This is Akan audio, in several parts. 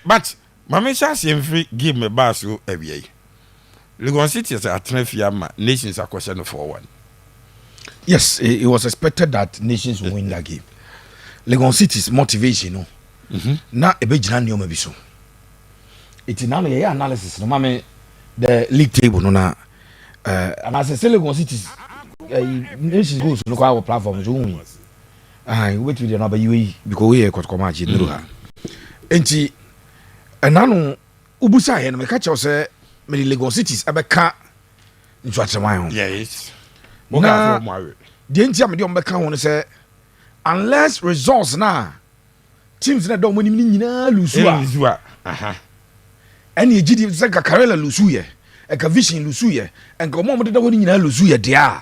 but Mama Shasi free give me basu every Legon City is a Trefia nations are question for 1. Yes, it was expected that nations will win that game. Legon City's motivation, no. Na ebejina ni omo biso. Iti na no analysis no mame the league table no na and as say Legon City's nations goals no kwa platform so win. Wait with the number UAE because we Kotoko match no ha. Enti enano ubusa he no me catch say me Legon City's abeka nso atreman ho. Yes. Na the enti me de ombeka ho no say unless results na teams na do mo ni nyina lusu a any gidi say ka Karela lusu ye e ka Vision lusu ye en ka mo de ho ni nyina lusu ye dia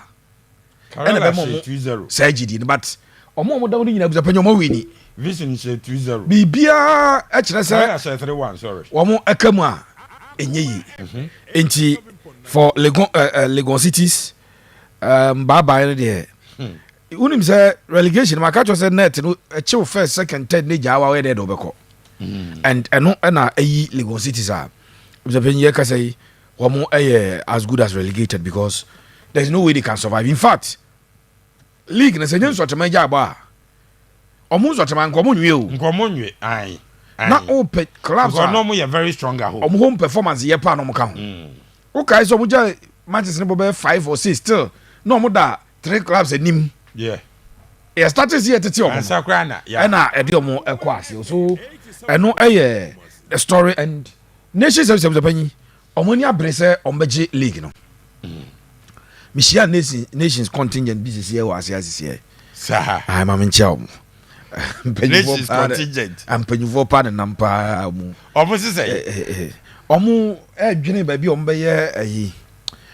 Karela be mo 2-0 say gidi but omo de ho ni nyina buza panyo mo wini Vision say 2-0 bibia e kire say Karela say 3-1 sorry omo akamu a enye yi enti for Legon Cities bye there unim say relegation ma catch say net no achieve first second third ne jawa we there do beko and eno na ayi Legon Cities a the penye ka say womo as good as relegated because there's no way they can survive. In fact league na say nyen so tema ja ba omo so tema nkomo nwe ai na open clubs are no more very strong at home omo home performance ye pa no mo ka ho o kai so mo ja matches ne bo be 5 or 6 still no mo da 3 clubs enim. Yeah. Yeah, started here to tell me. Yeah. And I do more equasi. So I know the story and nations of the penny. Omonia Bresse on Beji League. No. Michia nations contingent business here was as here. Sir, I'm a minchow. Nations contingent. I'm penny for pardon nampa. Almost say. Omo Jenny baby on Bayer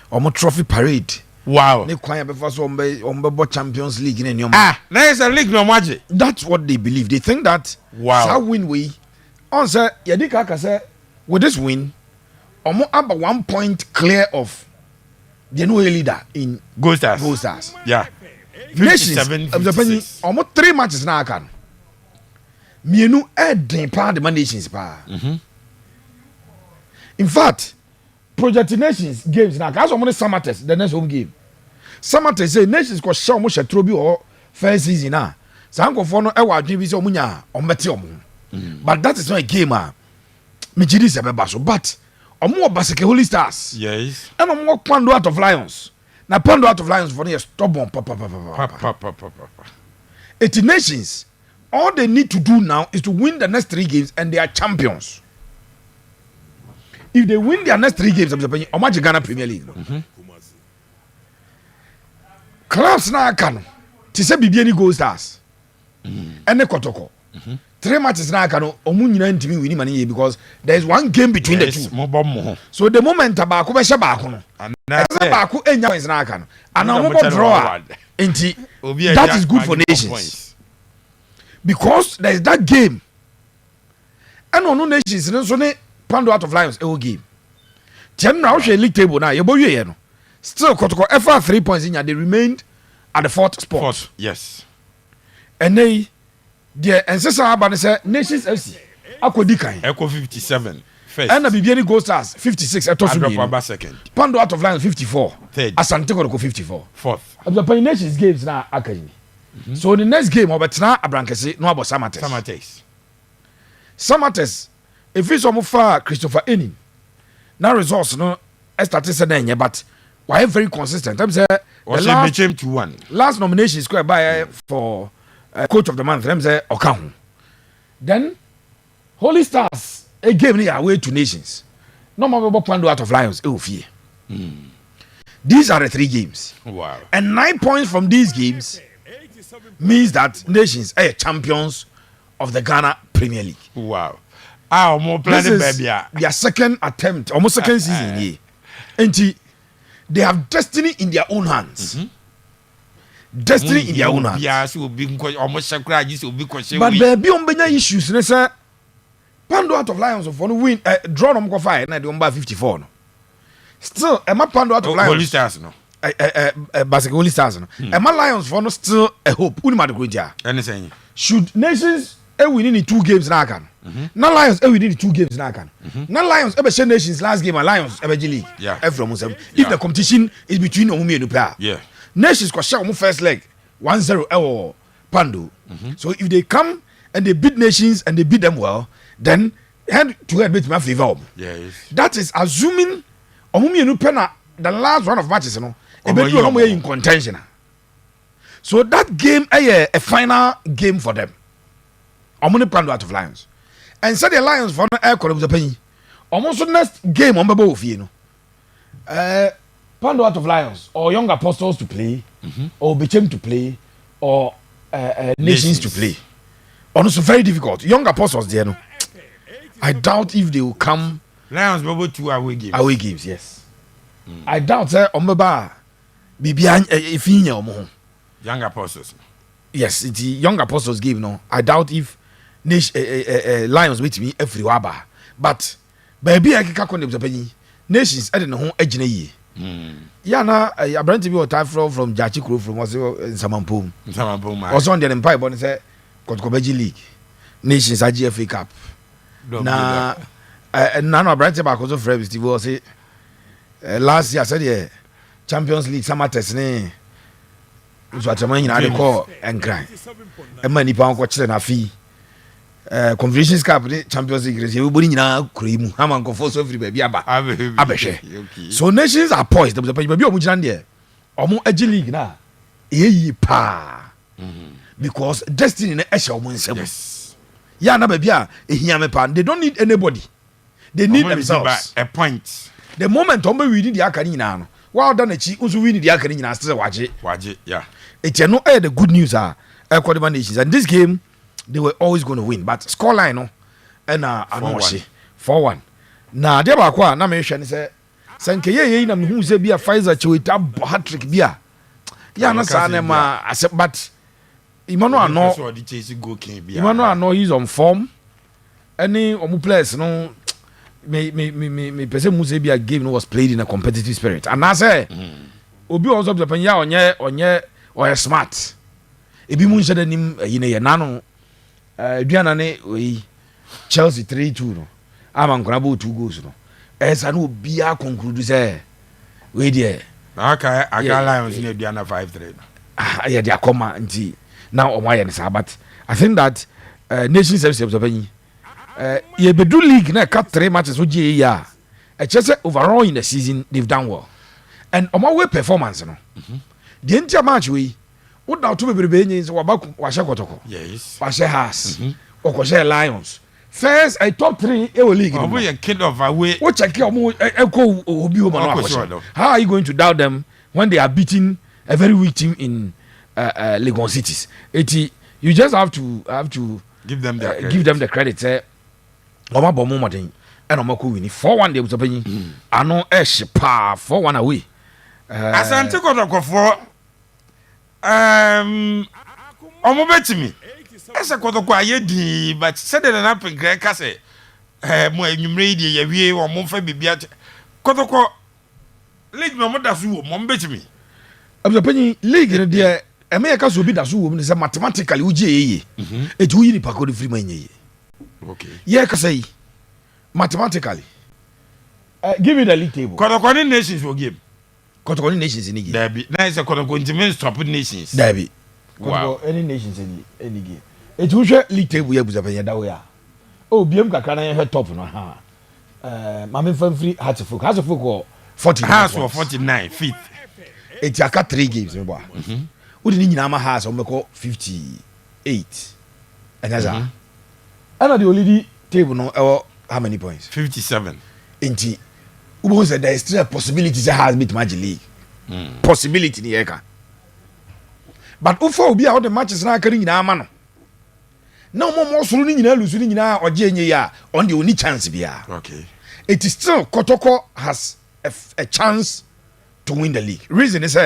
Omo trophy parade. Wow. They quite before so on Champions League in your there is a league no magic. That's what they believe. They think that wow. Win we on say Yadika say with this win, omo about 1 point clear of the new leader in Gold Stars. Yeah. 57 almost 3 matches now can. Mienu edin pa the nations pa. In fact, Project Nations games now. Cause someone summer test the next home game. Summer test say nations ko show mo shetrobi or first season na. Sanko for no e wa adwen bi say omunya ombeti omo. But that is not a game ah. Me gidi se be baso but omo baseke Holy Stars. Yes. And omo Pando out of Lions. Na Pando out of Lions for no stubborn papa. 80 nations all they need to do now is to win the next 3 games and they are champions. If they win their next 3 games, I'm match Ghana Premier League. Clubs now can. To say Bibiani Gold Stars. And the Kotoko. 3 matches now can. Omunyina ntimi win money because there is 1 game between the two. So the moment Tabaku be shabaku no. Tabaku enya wins now can. And I'm going to draw. That is good for nations. Because there is that game. And on no nations so ne Pando out of Lions a game. Tiam now she league table now. You boy no. Still Kotoko FR 3 points in ya. They remained at the 4th spot. Yes. And they the ancestor abane say Nations FC akodi kan. Echo 57 first. And the Bibiani Gold Stars 56 etosu second. Pando out of Lions 54. Third. Asante Kotoko 54. Fourth. The Nations games now akani. So the next game obetna abrankese no abo Samates. If it's almost far Christopher Enin. Now results no started saying but why very consistent. I'm say the last nomination is quite by for coach of the month. I'm say Okahu. Then Holy Stars a game near away to nations. No more Pando out of Lions. These are the 3 games. Wow. And 9 points from these games means that nations are champions of the Ghana Premier League. Wow. This is their second attempt, almost second season here. And they have destiny in their own hands. Destiny in their own hands. But there be on issues. Pando out of Lions of one win, draw them go fire, and they umba 54. Still, Emma Pando out of Lions. Holy Stars no. Basically, Holy Stars no. Emma Lions for no still a hope. Unima de Guja. Anything. Should nations winning the 2 games na aka na Lions winning the 2 games na aka na Lions share nations last game and Lions G League from if the competition is between Omumi and Upa nations ko share first leg 1-0 ewo Pando so if they come and they beat nations and they beat them well then head to head beat my favor that is assuming Omumi and Upa the last round of matches you know in contention so that game a final game for them Omuni Pando out of Lions and said the Lions for air was a penny almost next game on Babo of you know Pando out of Lions or young apostles to play or Bechem to play or nations to play also very difficult young apostles there no I doubt if they will come Lions Babo 2 away games yes I doubt Omeba Bibian if young apostles yes it's young apostles game no I doubt if Lions with me every waba but baby I can come to nations I don't know who agina ye yeah na abrant bi water from Jachi Kro from Samampom also on the empire but say Kotoko League nations GFA Cup na none abrant back also Fred Steve was say last year said yeah Champions League summer test ne so atama nyina de call enkran e ma nipa ko kire na fi Confederations Cup the Champions League we bori nyina kuro mu ha man confo so free baby aba abehwe so nations are poised the baby omu gina there omu agi league na eyi pa because destiny na ehye omu nsem ya na baby a ehia me pa they don't need anybody they need themselves a point the moment omu win the akani nyina no while done achi unso win the akani nyina still waje yeah it's no the good news are quarter nations and this game they were always going to win but scoreline no and anoshi 4-1 na dia ba kwa na me hwe ne se sanke ye na me hu se bia Pfizer chewita hat-trick bia ya na sa na ma but Emmanuel no he's on form any omu players no me person mu se bia game no was played in a competitive spirit and I say obi also be pen ya onye or smart ebi mu nse danim yine ye nano duana ne we Chelsea 3-2 no ama nkona bo 2 goals no esa no obi a conclude say we there aka Lions ne duana 5-3 yeah they akoma nti now o maye ne sa but I think that nations service open ye bedu league na cut 3 matches so je ya e chese overall in the season they've done well and on my way performance no the entire match we what now to be bebenyin so wahye Kotoko yes wahye Hearts okoshe Lions first I top 3 e league no we kid of away what check omo eko obi o ma no how are you going to doubt them when they are beating a very weak team in Legon cities you just have to give them the credit say omo bomo modern and omo ko win 4-1 they was open ano esh pa 4-1 away Asante Kotoko for omo betimi ese Kotoko ayedi but said that na pengre ka se mo enwumre die ye wie omo fa bibia Kotoko league no mo da so wo mo betimi abapani league no de eme ka so bi da so wo ne se mathematically uji yeye etu yi ni pakodi free man yeye okay ye ka say mathematically give me the league table Kotoko ni nations wo game Kotoko nations in game Derby na is Kotoko intimate stop nations Derby wow any nations in any game it will share league table ya buza da we a oh biem kakra na he top no ha mame fan free Hartford ko 49 fifth it aka 3 games me boy udi ni nyina ma ha so meko 58 and that's and the only table no how many points 57 inti ubo say there is still a possibility say has beat Magic League possibility ni eka but ufo obi a all the matches na akari nyina ama no na mo suru ni nyina lusu ni nyina oje enye ya on the only chance bia okay it is still Kotoko has a chance to win the league reason is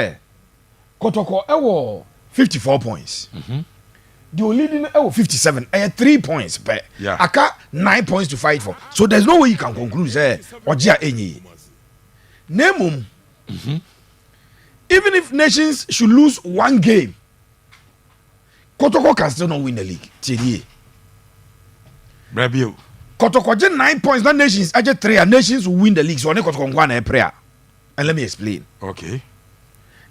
Kotoko ewo 54 points the leading ewo 57 3 points per aka 9 points to fight for so there's no way you can conclude say oje enye nemum even if nations should lose one game Kotoko can still not win the league. Brabio. Kotoko get 9 points. That nations I get 3 and nations will win the league. So I Kotoko go on prayer. And let me explain. Okay.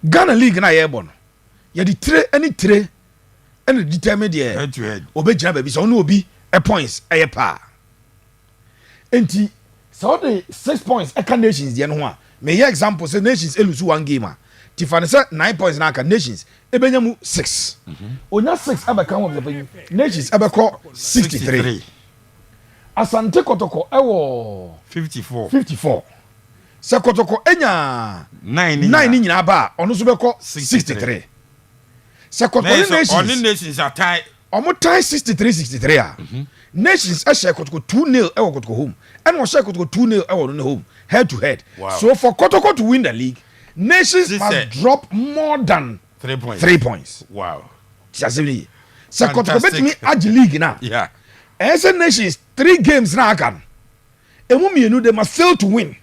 Ghana League na airborne. You the three any three and determine the Head to head. Obe jina baby so no be a points a pa. Enti so the 6 points a nations the no may ye example say nations lose one game. Tifane say 9 points na ka nations e benya mu 6. Onya 6 abeka ho be nations abeko 63. Asante Kotoko ewo 54. Se Kotoko enya 9 nyina ba ono so beko 63. Se Kotoko nations are tie. Omo tie 63 a. Nations a share Kotoko 2-0 ewo Kotoko home. And we share Kotoko 2-0 ewo no home head to head. Wow. So for Kotoko to win the league, nations must drop more than 3 points. 3 points. Wow. Se Kotoko bet me age league na. Yeah. As a nations 3 games na akan. Emu mienu they must fail to win.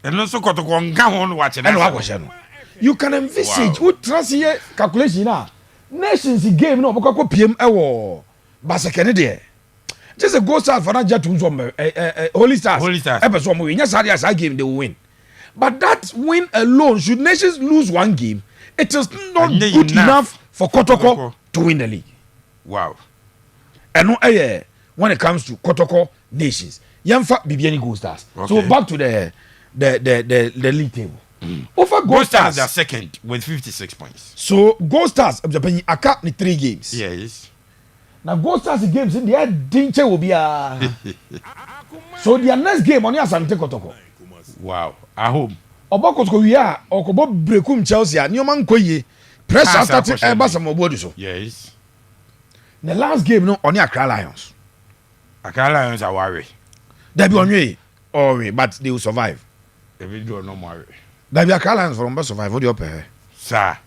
And also Kotoko nga ho no watch no. You can envisage who trust here calculation na. Nations game no boko PM ewo Basekene there. Just a go start for that jet to Holy Stars. Episode we nya game they will win. But that win alone, should nations lose one game, it is not good enough for Kotoko to win the league. Wow. And no when it comes to Kotoko nations, Yamfa Bibiani Gold Stars. Okay. So back to the league table. Over Gold Stars are second with 56 points. So Gold Stars a cap ni 3 games. Yes. Now Gold Stars games in the danger will be so their next game on Asante Kotoko. Wow. At home. Oba Kotoko we are Okobo brekum Chelsea a Nneoma nkoye pressure starting Ebasa Mobodu so. Yes. The last game no on Accra Lions. Accra Lions are worried. They be on way or but they will survive. They will do no more. They be Accra Lions from survive. What do you pay? Sir.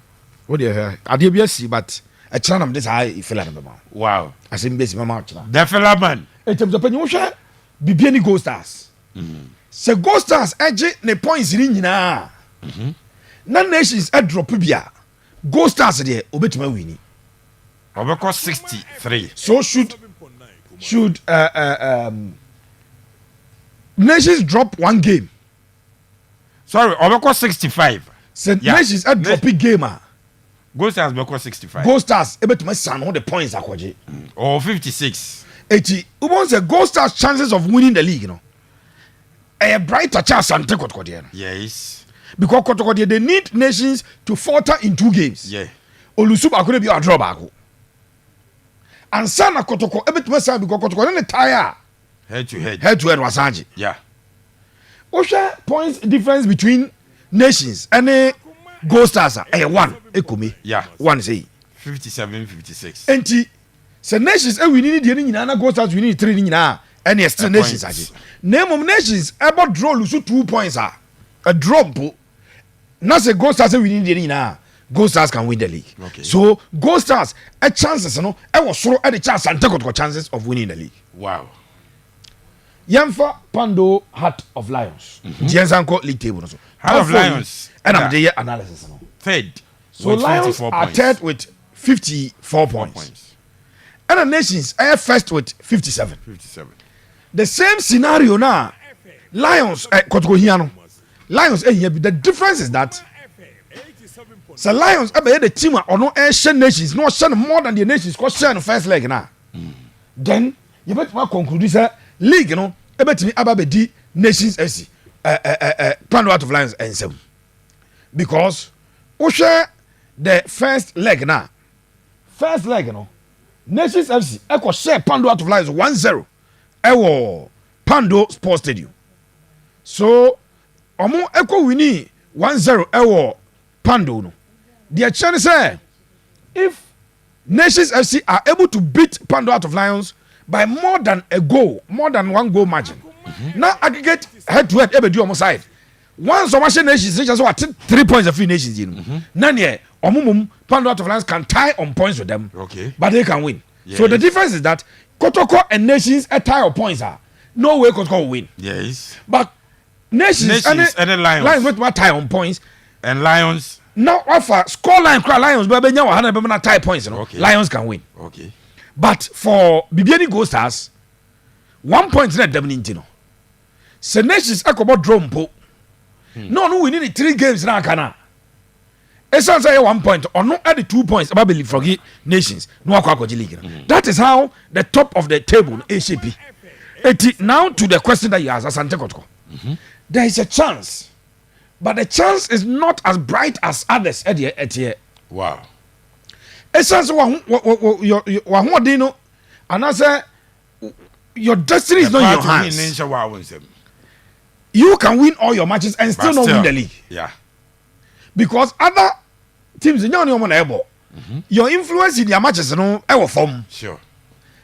What do you hear? I did see but a channel this high feel like wow. I say base mama the fella man. In terms of penny share Bibiani Gold Stars. Se Gold Stars edge ne points in nyina. Na nations e drop bia. Gold Stars there obetuma wini. Obeko 63. So should nations drop one game. Sorry, Obeko 65. Se nations e drop game a. Gold Stars Beko 65. Gold Stars ebetuma san all the points akwaje. Or 56. Eti ubon se Gold Stars chances of winning the league no. A brighter chance Asante Kotoko there. Yes. Because Kotoko there they need nations to falter in 2 games. Yeah. Olusu ba ko be a draw baako. And sana Kotoko ebetuma san because Kotoko na tire. Head to head wasanji. Yeah. Osha points difference between nations and Gold Stars are 1 ekome. Yeah. 1 say 57 56. Enti se nations we need the nyina na Gold Stars we need 3 nyina and yes still nations age. Name of nations about draw lose 2 points a drop. Na se Gold Stars we need the nyina Gold Stars can win the league. Okay. So Gold Stars a chances no e was soro e the chance and take chances of winning the league. Wow. Yamfa Pando Heart of Lions. Jensanko league table so. Heart of Lions. And I'm the analysis no. Third. So Lions are third with 54 points. And the nations are first with 57. The same scenario now. Lions Kotoko Hiano. Lions here the difference is that so Lions the team or no air nations no share more than the nations cause share the first leg now. Then you better conclude say league no ebetimi ababedi nations FC Pando Heart of Lions and 7 because we share the first leg now. First leg no nations FC equal share Pando Heart of Lions 1-0 ewo Pando Sports Stadium. So omo equal winning 1-0 ewo Pando no. The chance say if nations FC are able to beat Pando Heart of Lions by more than a goal, more than 1 goal margin. Now aggregate head to head ebe do on side. Once some nations just what 3 points of free nations in. None omumum Pando Heart of Lions can tie on points with them. Okay. But they can win. Yes. So the difference is that Kotoko and nations a tie of points are no way Kotoko will win. Yes. But nations and Lions with what tie on points and Lions now offer score line cry Lions but be nya 100 tie points no. Okay. Lions can win. Okay. But for Bibiani Gold Stars 1 point na dam ni ntino se nations akobo draw mpo no no we need 3 games na kana esan say 1 point or no add 2 points about believe for nations no akwa league. That is how the top of the table is shaping. Now to the question that you asked, Asante Kotoko. There is a chance, but the chance is not as bright as others at here. Wow. Essence and I say your destiny is not in your hands. You can win all your matches and still not win the league. Yeah. Because other teams in your influence in their matches no ever form. Sure.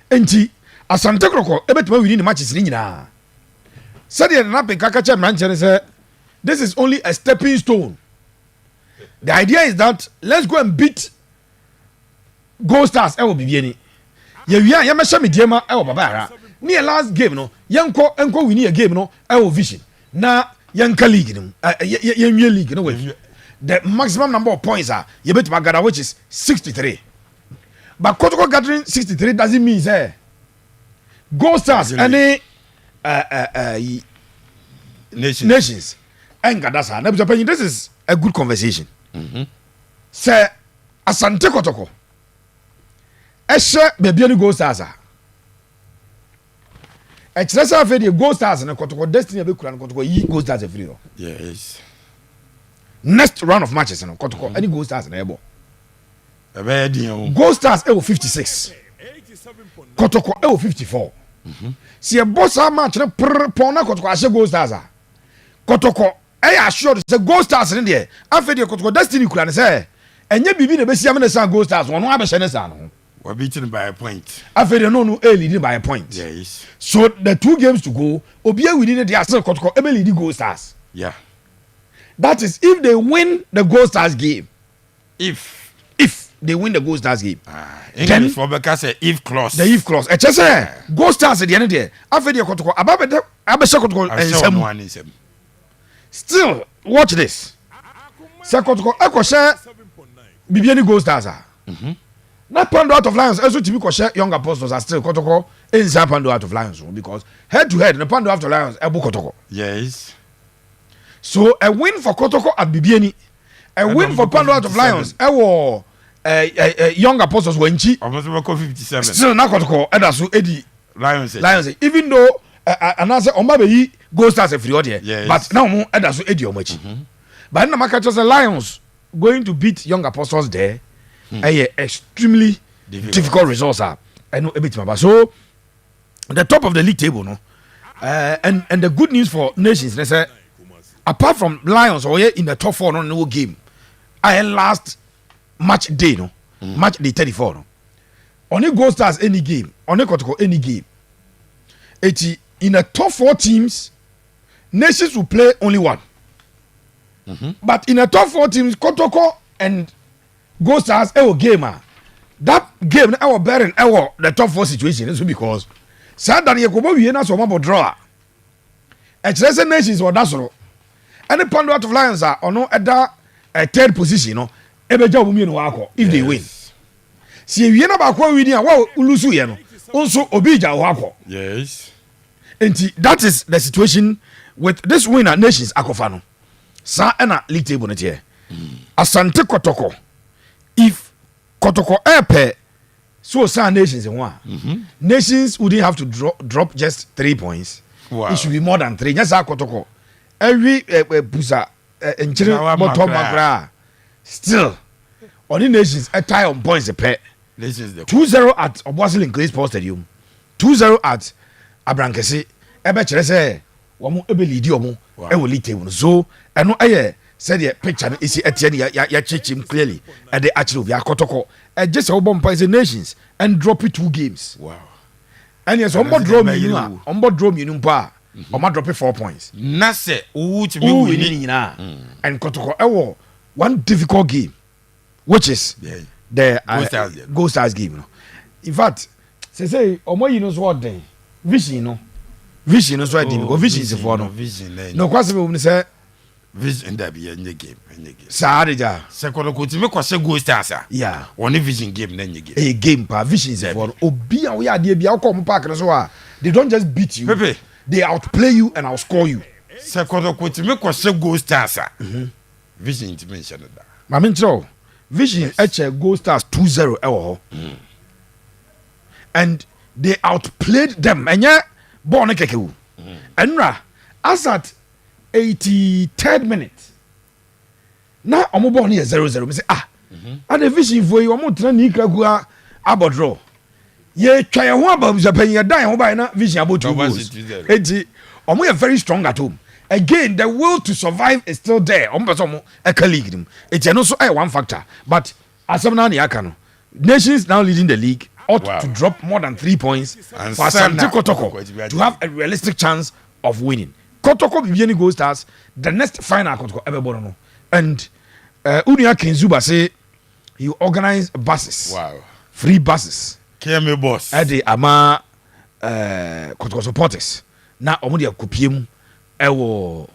Enti Asante Kotoko ebetuma win the matches ni nyina. Said the nape kakacha manche say this is only a stepping stone. The idea is that let's go and beat Gold Stars ewo bibieni. Ye wia ye mesha mediema ewo baba ara. Ni last game no enko win a game no ewo vision. Na yanka league no ye league no we. The maximum number of points are you bet Magada, which is 63. But Kotoko gathering 63 doesn't mean say Gold Stars any nations and Gadasa. This is a good conversation. Say Asante Kotoko. Eshe bebiani Gold Stars. Echresa afedi Gold Stars na Kotoko destiny be kura Kotoko yi Gold Stars free. Yes. Next round of matches no Kotoko any Gold Stars na ebo. Gold Stars 56. Kotoko 54. Si a boss a match na pona Kotoko ashe Gold Stars. Kotoko assured say Gold Stars in there. Afedi Kotoko destiny kura say enye bibi na besia me na san Gold Stars wono abehye ne san no. We're beaten by a point. Afedi no leading by a point. Yes. So the 2 games to go, Obia within the Asante Kotoko ebe lead Gold Stars. Yeah. That is if they win the Gold Stars game. If they win the Gold Stars game. English for Becca say if clause. The if clause. E say Gold Stars at the end there. Afedi Kotoko ababede abeshe Kotoko ensem. Still watch this. Se Kotoko ekoshe bibiani Gold Stars. Not Pando out of Lions. Also, to share young apostles are still Kotoko inside Pando out of Lions because head to head, the Pando out of Lions, Ebu Kotoko. Yes. So a win for Kotoko at Bibiani, a win for Pando out of Lions. Ewo young apostles were in chi. Almost 57. Still not Kotoko. Edasu Eddie Lions. Even though another Ombabe Gold Stars a free audience, yes. But now Edasu Eddie Omachi. But now Makacho the Lions going to beat young apostles there. Extremely difficult results are. I know a bit about so the top of the league table, no, and the good news for nations, they say, apart from Lions or in the top 4, no game. I last match day, no, match day 34, no. Only Gold Stars any game, only Kotoko any game. In the top 4 teams, nations will play only one. But in the top 4 teams, Kotoko and Gold Stars gamer. That game our bearing the top 4 situation is because sad that Yakobo Vienna so mabo draw. Express nations or that's all. And the Pando out of Lions are or no at that 3rd position, no. Ebeja wumi no wako if they win. See Vienna ba kwa win wa ulusu ye no. Also obija wako. Yes. And that is the situation with this winner nations akofano. Sa ena league table net here. Asante Kotoko. If Kotoko Epe so some nations in one, nations wouldn't have to drop just 3 points. Wow. It should be more than 3. Yes, Kotoko. Every busa and Magra still on the nations a tie on points a pair. 2-0 at Obuasili Grace Sports Stadium, 2-0 at Abrankesi. Ebe chere wamu ebe lead yomu e will lead table. So I know said the picture is Etienne ya check him clearly at the actual ya Kotoko just a bomb poison nations and drop it 2 games. Wow. And yes, on board draw me on board draw me numpa on my drop it 4 points. Nase winning and Kotoko 1 difficult game, which is the Gold Stars game. In fact, say omo you know what day vision no vision is what because vision is for no no kwase me say vision that be any game. Saadija. Second to me kwase Gold Stars. Yeah. One vision game na any game. A game pa vision is for obi a we ade bia ko mo park no so a they don't just beat you. Pepe. They outplay you and outscore you. Se Kotoko ti me kwose Gold Stars a. Vision ti mention that. Ma me ntro. Vision eche Gold Stars 2-0 ewo ho. And they outplayed them. Enye ball ne keke wu. Enra as at 83rd minute. Na omo ball ne 0-0. Me say and the Vision for you omo tena ni kragua abodro. Ye twa ye ho aba busapan ye dan ho bai na Vision about 2 goals. Enti omo very strong at home. Again, the will to survive is still there. Omo person omo e ka league nim. Enti no so one factor. But as na na aka no, Nations now leading the league ought to drop more than 3 points and for Asante Kotoko to have a realistic chance of winning. Kotoko Bibiani Gold Stars, the next final Kotoko ever born. And Unia Kinzuba say he organize buses. Wow. Free buses. KMA boss. Ade ama Kotoko supporters. Na omo dia kopiem ewo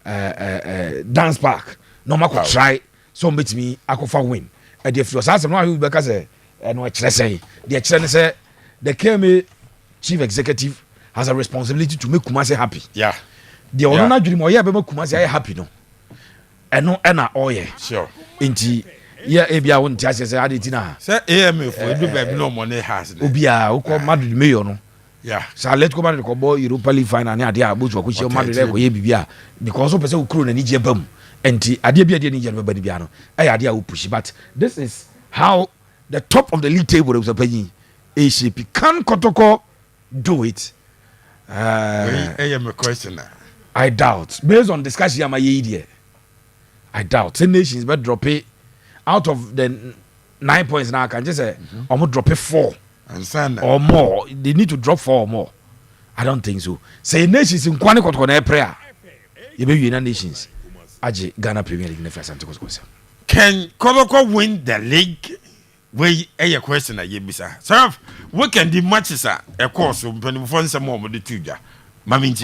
dance park. No ma ko try so metimi akofa win. Ade if you say no ahu be ka say no e kire say. The kire say the KMA chief executive has a responsibility to make Kumasi happy. Yeah. The onona dwiri mo ye be make Kumasi happy no. Eno na oye. Sure. Nti ya ebia won ti ase say ade ti na. Say AMA for do baby no money has. Obia ukọ Madrid mayor no. Yeah. So let go Madrid ko boy Europa League final ni ade abuju ko chi Madrid ko ye bibia because o pese ukuro na ni je bam. Enti ade bia de ni je ba bia no. Ade a push but this is how the top of the league table was paying ACP. Can Kotoko do it? AMA question. I doubt. Based on discussion am I doubt. 10 nations but drop it out of the 9 points now. I can just say almost drop it 4 or more. They need to drop 4 or more. I don't think so. Say nations in Kwani Kotoko prayer. You be United Nations. Aje Ghana Premier League never Asante Kotoko. Can Kotoko win the league? Where a question I give bisa. So what can the matches are? Of course, when you find some more with the tuja. Mami